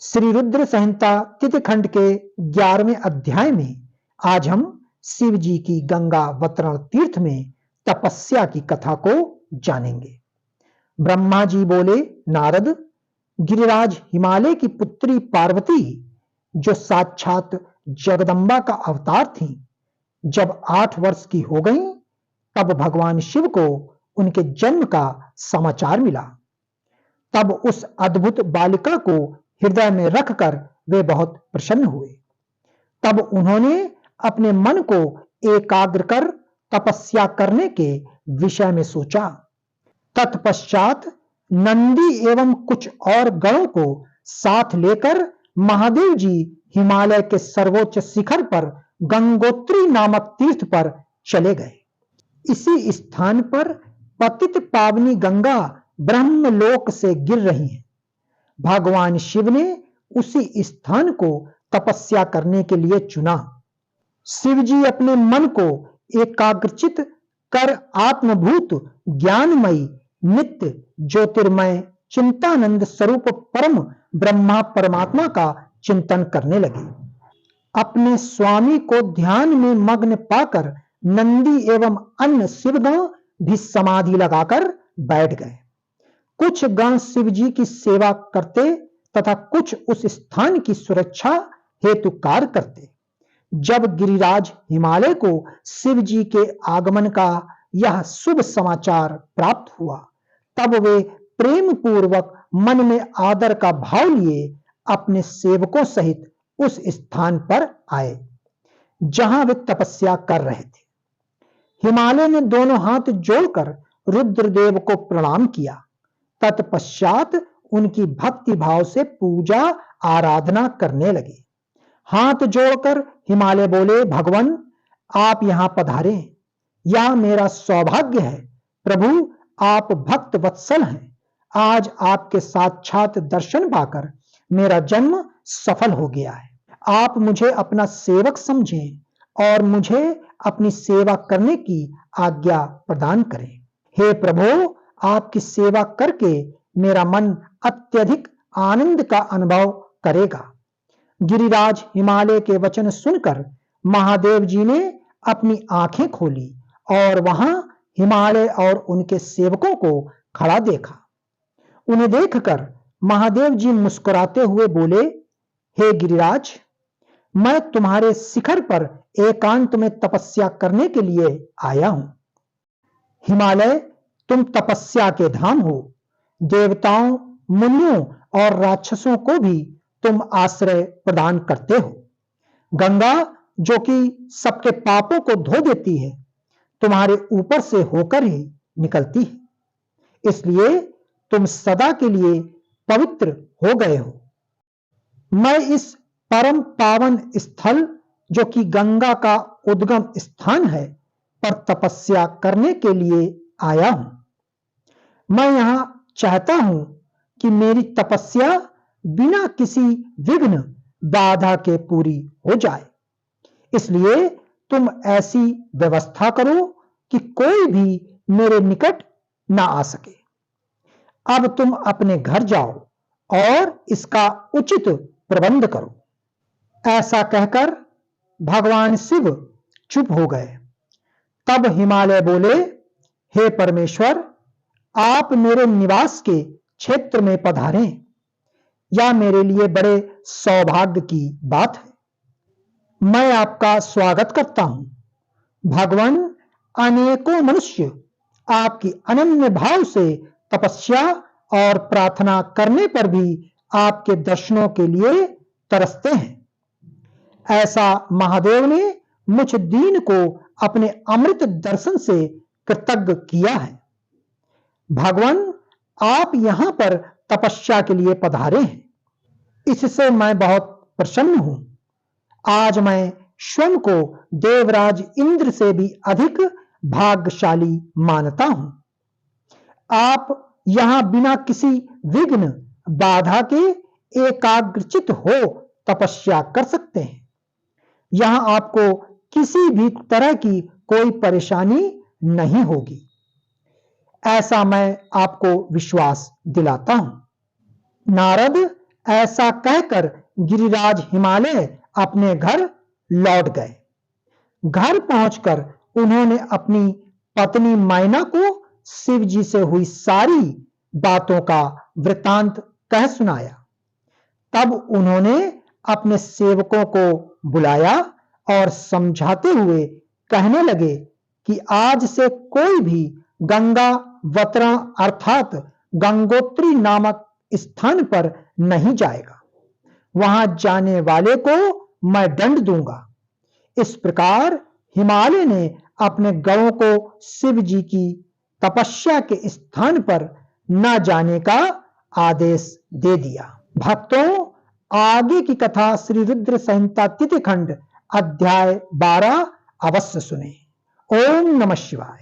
श्री रुद्र संहिता तिथिखंड के 11वें अध्याय में आज हम शिव जी की गंगा अवतरण तीर्थ में तपस्या की कथा को जानेंगे। ब्रह्मा जी बोले, नारद, गिरिराज हिमालय की पुत्री पार्वती जो साक्षात जगदम्बा का अवतार थी, जब 8 वर्ष की हो गई तब भगवान शिव को उनके जन्म का समाचार मिला। तब उस अद्भुत बालिका को हृदय में रखकर वे बहुत प्रसन्न हुए। तब उन्होंने अपने मन को एकाग्र कर तपस्या करने के विषय में सोचा। तत्पश्चात नंदी एवं कुछ और गणों को साथ लेकर महादेव जी हिमालय के सर्वोच्च शिखर पर गंगोत्री नामक तीर्थ पर चले गए। इसी स्थान पर पतित पावनी गंगा ब्रह्मलोक से गिर रही है। भगवान शिव ने उसी स्थान को तपस्या करने के लिए चुना। शिव जी अपने मन को एकाग्रचित कर आत्मभूत ज्ञानमयी नित्य ज्योतिर्मय चिंतानंद स्वरूप परम ब्रह्मा परमात्मा का चिंतन करने लगे। अपने स्वामी को ध्यान में मग्न पाकर नंदी एवं अन्य शिवगण भी समाधि लगाकर बैठ गए। कुछ गण शिव जी की सेवा करते तथा कुछ उस स्थान की सुरक्षा हेतु कार्य करते। जब गिरिराज हिमालय को शिव जी के आगमन का यह शुभ समाचार प्राप्त हुआ, तब वे प्रेम पूर्वक मन में आदर का भाव लिए अपने सेवकों सहित उस स्थान पर आए जहां वे तपस्या कर रहे थे। हिमालय ने दोनों हाथ जोड़कर रुद्रदेव को प्रणाम किया। तत्पश्चात उनकी भक्ति भाव से पूजा आराधना करने लगे। हाथ जोड़कर हिमालय बोले, भगवान, आप यहां पधारे, यह मेरा सौभाग्य है। प्रभु, आप भक्त वत्सल हैं। आज आपके साक्षात दर्शन पाकर मेरा जन्म सफल हो गया है। आप मुझे अपना सेवक समझें और मुझे अपनी सेवा करने की आज्ञा प्रदान करें। हे प्रभु, आपकी सेवा करके मेरा मन अत्यधिक आनंद का अनुभव करेगा। गिरिराज हिमालय के वचन सुनकर महादेव जी ने अपनी आंखें खोली और वहां हिमालय और उनके सेवकों को खड़ा देखा। उन्हें देखकर महादेव जी मुस्कुराते हुए बोले, हे गिरिराज, मैं तुम्हारे शिखर पर एकांत में तपस्या करने के लिए आया हूं। हिमालय, तुम तपस्या के धाम हो। देवताओं, मुनियों और राक्षसों को भी तुम आश्रय प्रदान करते हो। गंगा, जो कि सबके पापों को धो देती है, तुम्हारे ऊपर से होकर ही निकलती है। इसलिए तुम सदा के लिए पवित्र हो गए हो। मैं इस परम पावन स्थल, जो कि गंगा का उद्गम स्थान है, पर तपस्या करने के लिए आया हूं। मैं यहां चाहता हूं कि मेरी तपस्या बिना किसी विघ्न बाधा के पूरी हो जाए। इसलिए तुम ऐसी व्यवस्था करो कि कोई भी मेरे निकट ना आ सके। अब तुम अपने घर जाओ और इसका उचित प्रबंध करो। ऐसा कहकर भगवान शिव चुप हो गए। तब हिमालय बोले, हे परमेश्वर, आप मेरे निवास के क्षेत्र में पधारें। यह मेरे लिए बड़े सौभाग्य की बात है। मैं आपका स्वागत करता हूं। भगवान, अनेकों मनुष्य आपकी अनन्य भाव से तपस्या और प्रार्थना करने पर भी आपके दर्शनों के लिए तरसते हैं। ऐसा महादेव ने मुझ दीन को अपने अमृत दर्शन से कृतज्ञ किया है। भगवान, आप यहां पर तपस्या के लिए पधारे हैं, इससे मैं बहुत प्रसन्न हूं। आज मैं स्वयं को देवराज इंद्र से भी अधिक भाग्यशाली मानता हूं। आप यहां बिना किसी विघ्न बाधा के एकाग्रचित हो तपस्या कर सकते हैं। यहां आपको किसी भी तरह की कोई परेशानी नहीं होगी, ऐसा मैं आपको विश्वास दिलाता हूं। नारद, ऐसा कहकर गिरिराज हिमालय अपने घर लौट गए। घर पहुंचकर उन्होंने अपनी पत्नी मैना को शिव जी से हुई सारी बातों का वृतांत कह सुनाया। तब उन्होंने अपने सेवकों को बुलाया और समझाते हुए कहने लगे कि आज से कोई भी गंगा वतरण अर्थात गंगोत्री नामक स्थान पर नहीं जाएगा। वहां जाने वाले को मैं दंड दूंगा। इस प्रकार हिमालय ने अपने गणों को शिव जी की तपस्या के स्थान पर न जाने का आदेश दे दिया। भक्तों, आगे की कथा श्री रुद्र संहिता तिथिखंड अध्याय 12 अवश्य सुने। ओम नमः शिवाय।